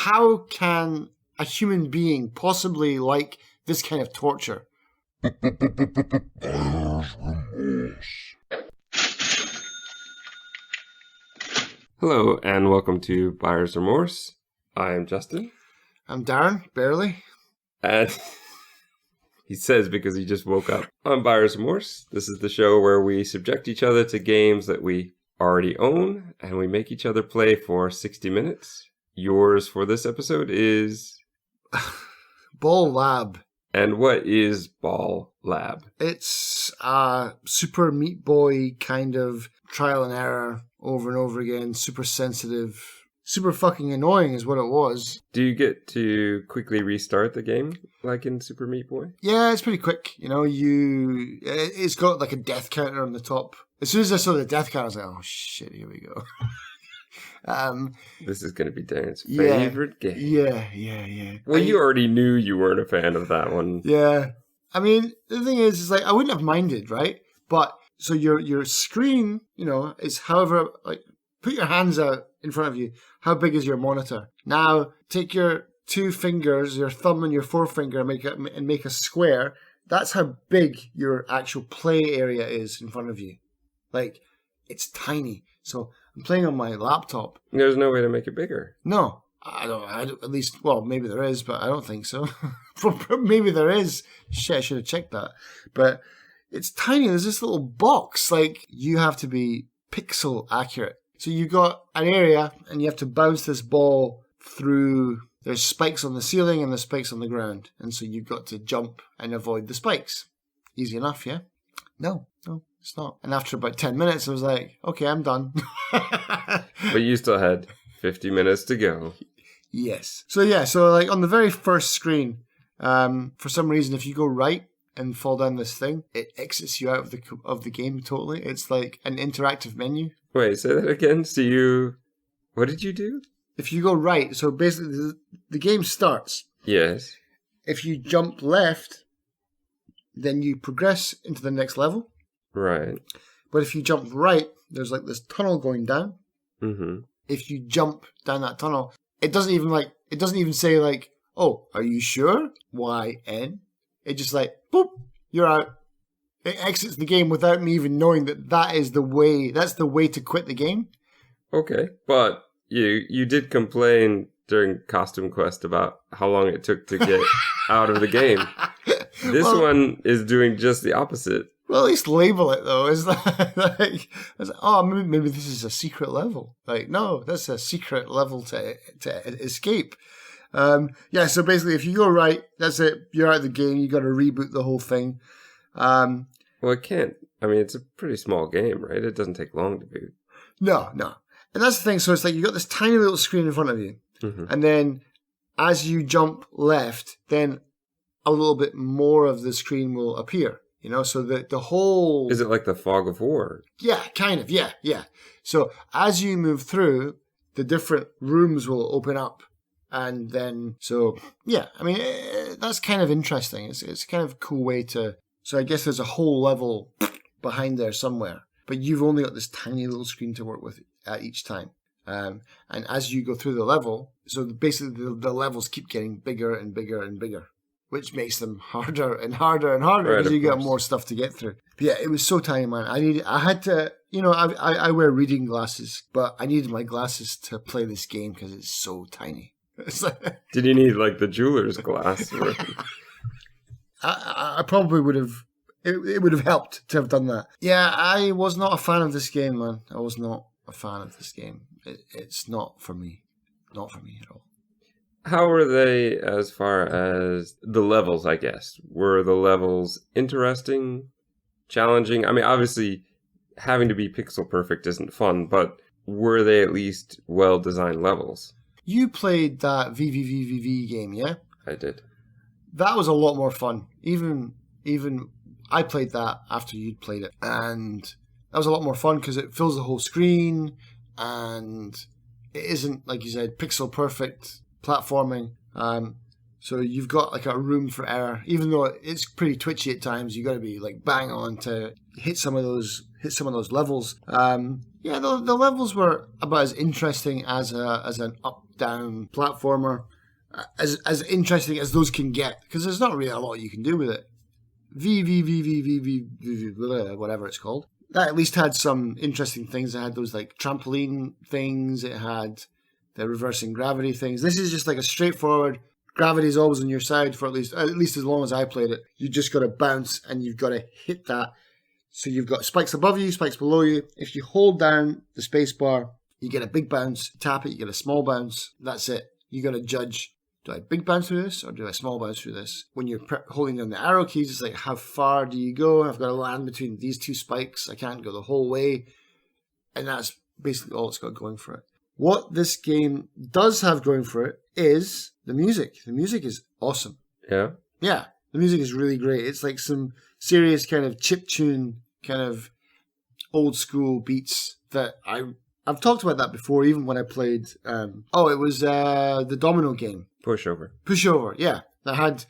how can a human being possibly like this kind of torture? Hello, and welcome to Buyer's Remorse. I am Justin. I'm Darren, barely. And he says because he just woke up. On Buyer's Remorse, this is the show where we subject each other to games that we already own, and we make each other play for 60 minutes. Yours for this episode is... Ball laB. And what is Ball laB? It's a Super Meat Boy kind of trial and error over and over again, super sensitive, super fucking annoying is what it was. Do you get to quickly restart the game like in Super Meat Boy? Yeah, it's pretty quick. You know, it's got like a death counter on the top. As soon as I saw the death counter, I was like, oh shit, here we go. This is going to be Darren's favorite game. Yeah. Well, you already knew you weren't a fan of that one. Yeah. I mean, the thing is like, I wouldn't have minded, right? But, so your screen, you know, is however, like, put your hands out in front of you. How big is your monitor? Now, take your two fingers, your thumb and your forefinger, and make a square. That's how big your actual play area is in front of you. Like, it's tiny. So, I'm playing on my laptop. There's no way to make it bigger. No, I don't. At least, well, maybe there is, but I don't think so. Maybe there is. Shit, I should have checked that. But it's tiny. There's this little box. Like, you have to be pixel accurate. So you've got an area, and you have to bounce this ball through. There's spikes on the ceiling and there's spikes on the ground, and so you've got to jump and avoid the spikes. Easy enough, yeah? No, it's not. And after about 10 minutes, I was like, okay, I'm done. But you still had 50 minutes to go. Yes. So like on the very first screen, for some reason, if you go right and fall down this thing, it exits you out of the game totally. It's like an interactive menu. Wait, say that again. So what did you do? If you go right, so basically the game starts. Yes. If you jump left, then you progress into the next level. Right. But if you jump right, there's like this tunnel going down. Mm-hmm. If you jump down that tunnel, it doesn't even say like, oh, are you sure? YN. It just like, boop, you're out. It exits the game without me even knowing that's the way to quit the game. Okay. But you did complain during Costume Quest about how long it took to get out of the game. This one is doing just the opposite. Well, at least label it though. It's like oh, maybe this is a secret level. Like, no, that's a secret level to escape. Yeah. So basically, if you go right, that's it. You're out of the game. You got to reboot the whole thing. Well, it can't. I mean, it's a pretty small game, right? It doesn't take long to boot. No. And that's the thing. So it's like you got this tiny little screen in front of you, mm-hmm. and then as you jump left, then a little bit more of the screen will appear. You know, so the whole... Is it like the fog of war? Yeah, kind of, yeah. So as you move through, the different rooms will open up. And then, so, yeah, I mean, that's kind of interesting. It's kind of a cool way to... So I guess there's a whole level behind there somewhere. But you've only got this tiny little screen to work with at each time. And as you go through the level, so basically the levels keep getting bigger and bigger and bigger, which makes them harder and harder and harder because you got more stuff to get through. But yeah, it was so tiny, man. I had to, you know, I wear reading glasses, but I needed my glasses to play this game because it's so tiny. It's like, did you need like the jeweler's glass? I probably would have. It would have helped to have done that. Yeah, I was not a fan of this game, man. I was not a fan of this game. It's not for me. Not for me at all. How were they as far as the levels, I guess? Were the levels interesting, challenging? I mean, obviously, having to be pixel perfect isn't fun, but were they at least well-designed levels? You played that VVVVV game, yeah? I did. That was a lot more fun. Even I played that after you'd played it. And that was a lot more fun because it fills the whole screen and it isn't, like you said, pixel perfect platforming. So you've got like a room for error. Even though it's pretty twitchy at times, you got to be like bang on to hit some of those hit some of those levels. Yeah, the levels were about as interesting as an up-down platformer, as interesting as those can get, because there's not really a lot you can do with it. Whatever it's called. That at least had some interesting things. It had those like trampoline things. It had the reversing gravity things. This is just like a straightforward. Gravity is always on your side for at least as long as I played it. You just got to bounce and you've got to hit that. So you've got spikes above you, spikes below you. If you hold down the space bar, you get a big bounce. Tap it, you get a small bounce. That's it. You got to judge. Do I big bounce through this or do I small bounce through this? When you're holding down the arrow keys, it's like, how far do you go? I've got to land between these two spikes. I can't go the whole way. And that's basically all it's got going for it. What this game does have going for it is the music. The music is awesome. Yeah? Yeah, the music is really great. It's like some serious kind of chiptune, kind of old school beats that I've talked about that before, even when I played, it was the Domino game. Pushover, yeah. That had,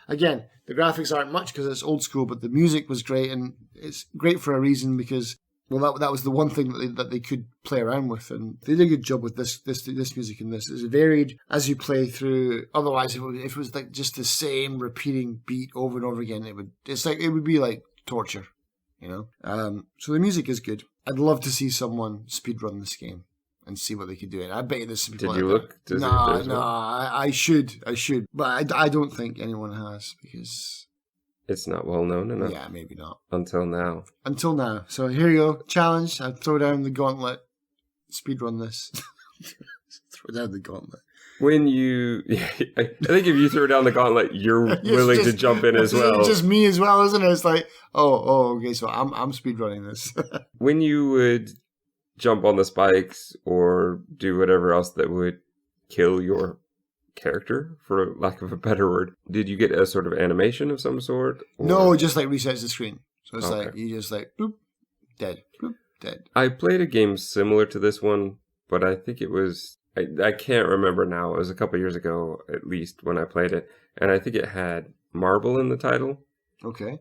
again, the graphics aren't much because it's old school, but the music was great, and it's great for a reason because, well, that was the one thing that they could play around with, and they did a good job with this music in this. It's varied as you play through. Otherwise, if it was like just the same repeating beat over and over again, it would be like torture, So the music is good. I'd love to see someone speedrun this game and see what they could do. And I bet you there's some people. Did you look? No, I should, but I don't think anyone has because it's not well known enough. Yeah, maybe not until now. So here you go, challenge. I throw down the gauntlet. Speedrun this. Throw down the gauntlet. When you, I think if you throw down the gauntlet, you're willing to jump in as well. It's just me as well, isn't it? It's like, okay, so I'm speedrunning this. When you would jump on the spikes or do whatever else that would kill your character, for lack of a better word, did you get a sort of animation of some sort? Or? No, it just like resets the screen. So it's like, you just like, boop, dead, boop, dead. I played a game similar to this one, but I think it was, I can't remember now. It was a couple years ago, at least, when I played it. And I think it had marble in the title. Okay.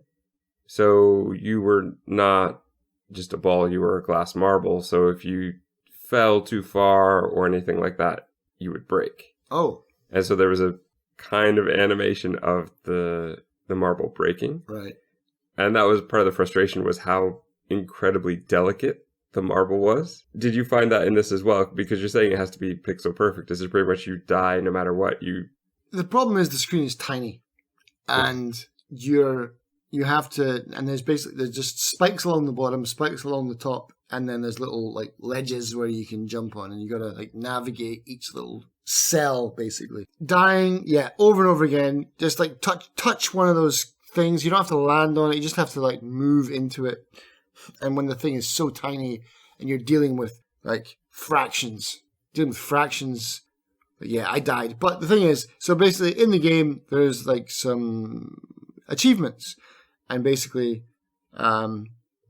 So you were not just a ball, you were a glass marble. So if you fell too far or anything like that, you would break. Oh. And so there was a kind of animation of the marble breaking. Right. And that was part of the frustration, was how incredibly delicate the marble was. Did you find that in this as well? Because you're saying it has to be pixel perfect. Is it pretty much you die no matter what? The problem is the screen is tiny. And you have to, and there's just spikes along the bottom, spikes along the top, and then there's little like ledges where you can jump on, and you gotta like navigate each little cell basically. Dying, over and over again. Just like touch one of those things. You don't have to land on it. You just have to like move into it. And when the thing is so tiny, and you're dealing with like fractions, but yeah, I died. But the thing is, so basically in the game, there's like some achievements. And basically, are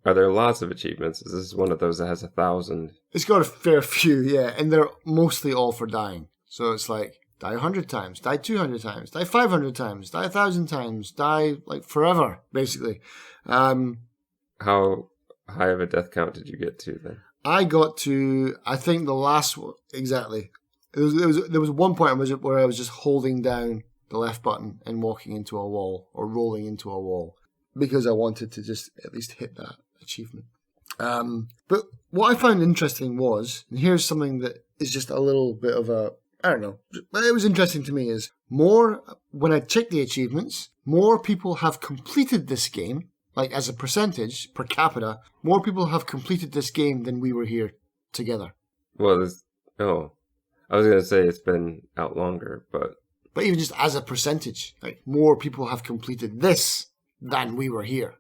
there lots of achievements? Is this one of those that has 1,000? It's got a fair few, yeah. And they're mostly all for dying. So it's like, die 100 times, die 200 times, die 500 times, die 1,000 times, die like forever, basically. How high of a death count did you get to then? I got to, I think the last one, exactly. There was one point where I was just holding down the left button and walking into a wall or rolling into a wall because I wanted to just at least hit that achievement. But what I found interesting was, and here's something that is just a little bit of a, I don't know, but it was interesting to me, is when I checked the achievements, more people have completed this game, like as a percentage per capita, more people have completed this game than we were here together. Well, I was going to say it's been out longer, but even just as a percentage, like more people have completed this than we were here,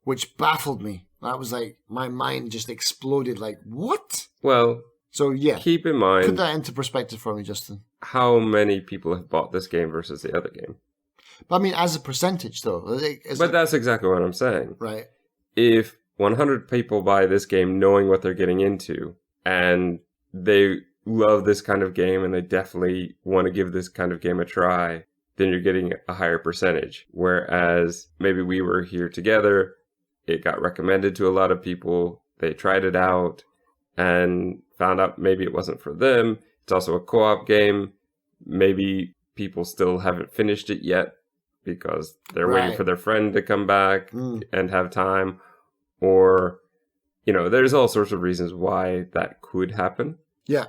which baffled me. That was like, my mind just exploded like, what? Well, so yeah, keep in mind, put that into perspective for me, Justin. How many people have bought this game versus the other game? But I mean, as a percentage though. That's exactly what I'm saying. Right. If 100 people buy this game knowing what they're getting into, and they love this kind of game and they definitely want to give this kind of game a try, then you're getting a higher percentage. Whereas maybe we were here together it got recommended to a lot of people. They tried it out and found out maybe it wasn't for them. It's also a co-op game. Maybe people still haven't finished it yet because they're waiting for their friend to come back and have time. Or, there's all sorts of reasons why that could happen. Yeah.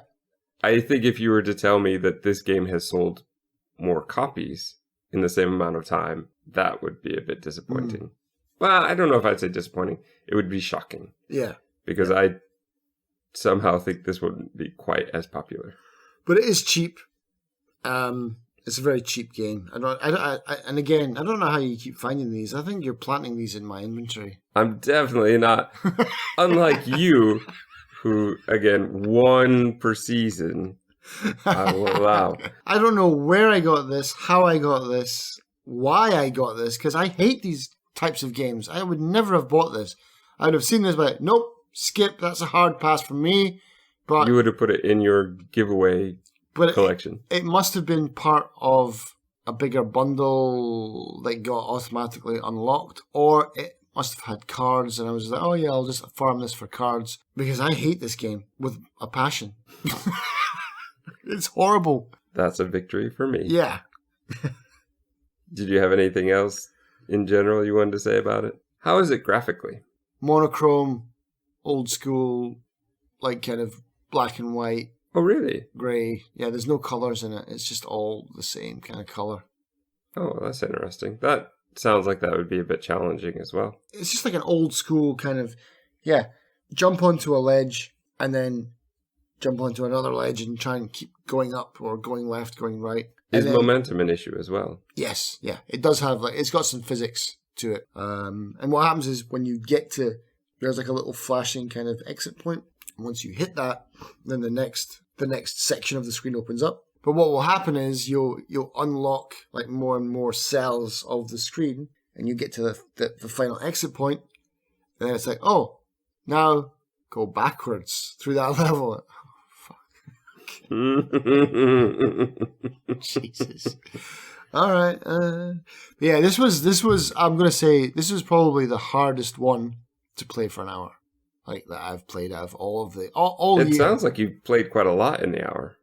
I think if you were to tell me that this game has sold more copies in the same amount of time, that would be a bit disappointing. Well, I don't know if I'd say disappointing. It would be shocking. Yeah. Because I somehow think this wouldn't be quite as popular. But it is cheap. It's a very cheap game. And again, I don't know how you keep finding these. I think you're planting these in my inventory. I'm definitely not. Unlike you, who, again, 1 per season, I will allow. I don't know where I got this, how I got this, why I got this, because I hate these types of games. I would never have bought this. I would have seen this, but nope, skip, that's a hard pass for me. But you would have put it in your giveaway collection. It must have been part of a bigger bundle that got automatically unlocked, or it must have had cards, and I was like, oh yeah, I'll just farm this for cards, because I hate this game with a passion. It's horrible. That's a victory for me. Yeah. Did you have anything else in general you wanted to say about it? How is it graphically? Monochrome, old school, like kind of black and white. Oh, really? Grey. Yeah, there's no colours in it. It's just all the same kind of colour. Oh, that's interesting. That sounds like that would be a bit challenging as well. It's just like an old school kind of, jump onto a ledge and then jump onto another ledge and try and keep going up or going left, going right. Is momentum an issue as well? Yes, yeah. It does have, it's got some physics to it. And what happens is when you get to, there's like a little flashing kind of exit point. Once you hit that, then the next section of the screen opens up. But what will happen is you'll unlock like more and more cells of the screen, and you get to the final exit point, and then it's like, oh, now go backwards through that level. Oh, fuck. Jesus. All right. Yeah, this was. I'm gonna say this was probably the hardest one to play for an hour. Like that I've played out of all of the all. It sounds like you played quite a lot in the hour.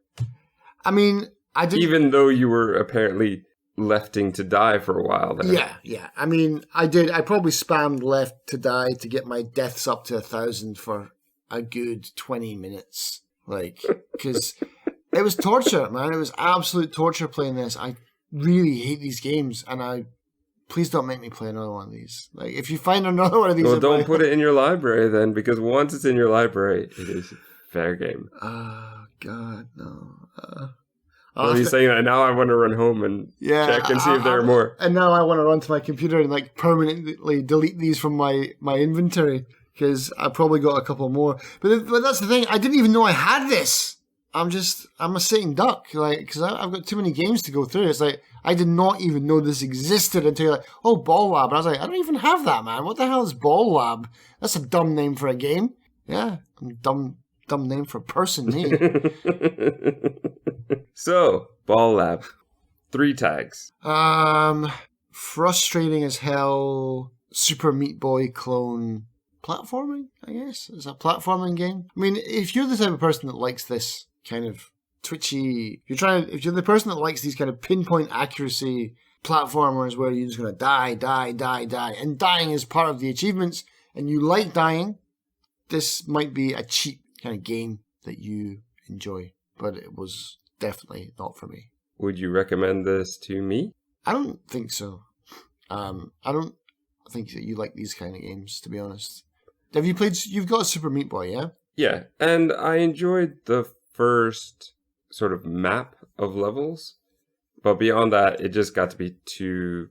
I mean, I did. Even though you were apparently lefting to die for a while there. Yeah. I mean, I did. I probably spammed left to die to get my deaths up to 1,000 for a good 20 minutes. Like, because it was torture, man. It was absolute torture playing this. I really hate these games, and please don't make me play another one of these. Like, if you find another one of these... Well, don't put it in your library then, because once it's in your library, it is fair game. Oh, God, no. Well, he's saying that now I want to run home and check and see if there are more. And now I want to run to my computer and like permanently delete these from my inventory, because I probably got a couple more. But that's the thing, I didn't even know I had this. I'm a sitting duck, like, because I've got too many games to go through. It's like, I did not even know this existed until you're like, oh, Ball Lab. And I was like, I don't even have that, man. What the hell is Ball Lab? That's a dumb name for a game. Yeah, dumb name for a person, me. So, Ball Lab. 3 tags. Frustrating as hell. Super Meat Boy clone platforming, I guess. It's a platforming game. I mean, if you're the type of person that likes this kind of twitchy, if you're the person that likes these kind of pinpoint accuracy platformers where you're just going to die, and dying is part of the achievements, and you like dying, this might be a cheap kind of game that you enjoy, but it was definitely not for me. Would you recommend this to me? I don't think so. I don't think that you like these kind of games, to be honest. Have you played? You've got a Super Meat Boy, yeah? Yeah, and I enjoyed the first sort of map of levels, but beyond that, it just got to be too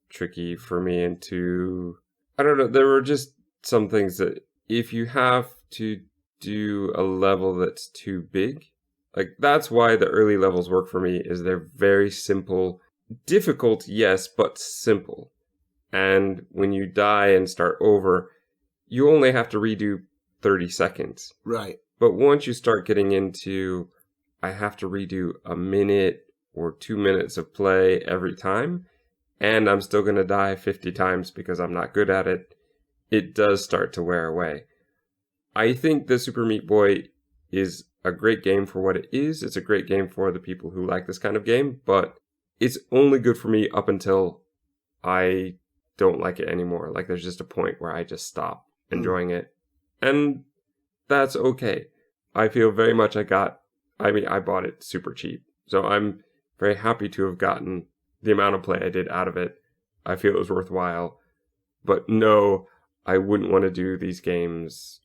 tricky for me and too... I don't know, there were just some things that if you have to do a level that's too big, like that's why the early levels work for me, is they're very simple. Difficult, yes, but simple. And when you die and start over, you only have to redo 30 seconds. Right. But once you start getting into, I have to redo a minute or 2 minutes of play every time, and I'm still going to die 50 times because I'm not good at it, it does start to wear away. I think the Super Meat Boy is a great game for what it is. It's a great game for the people who like this kind of game, but it's only good for me up until I don't like it anymore. Like there's just a point where I just stop enjoying it. And that's okay. I feel very much I bought it super cheap. So I'm very happy to have gotten the amount of play I did out of it. I feel it was worthwhile. But no, I wouldn't want to do these games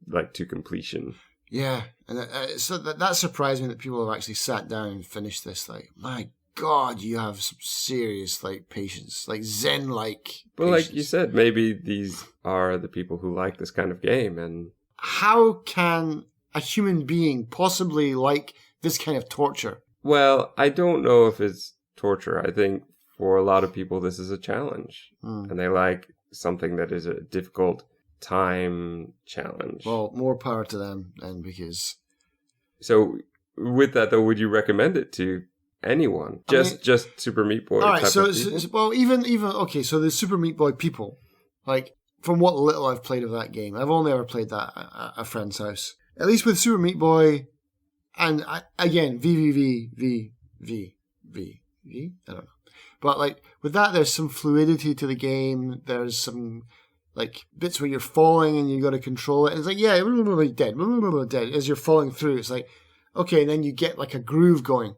like to completion. Yeah, and so that surprised me that people have actually sat down and finished this. Like, my God, you have some serious like patience, like Zen-like. Well, like you said, maybe these are the people who like this kind of game. And how can a human being possibly like this kind of torture? Well, I don't know if it's torture. I think for a lot of people, this is a challenge, and they like something that is a difficult time challenge. Well, more power to them, and because. So, with that though, would you recommend it to anyone? Just Super Meat Boy. All right. So well, even okay. So the Super Meat Boy people, like from what little I've played of that game, I've only ever played that at a friend's house. At least with Super Meat Boy, and again V. I don't know. But like with that, there's some fluidity to the game. There's some like bits where you're falling and you got to control it. And it's like, yeah, dead as you're falling through. It's like, okay, and then you get like a groove going.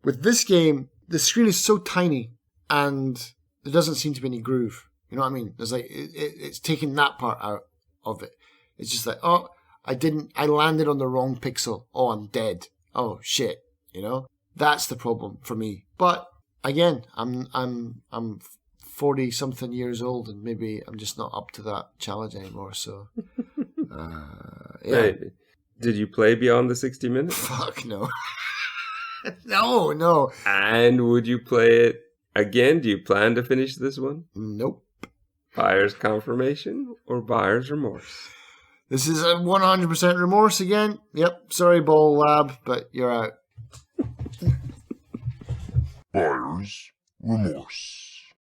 With this game, the screen is so tiny and there doesn't seem to be any groove. You know what I mean? There's like it's taking that part out of it. It's just like, oh, I landed on the wrong pixel. Oh, I'm dead. Oh shit. You know? That's the problem for me. But again, I'm 40 something years old and maybe I'm just not up to that challenge anymore. So, yeah. Hey, did you play beyond the 60 minutes? Fuck no. No. And would you play it again? Do you plan to finish this one? Nope. Buyer's confirmation or buyer's remorse? This is a 100% remorse again. Yep. Sorry, Ball laB, but you're out. Buyer's remorse.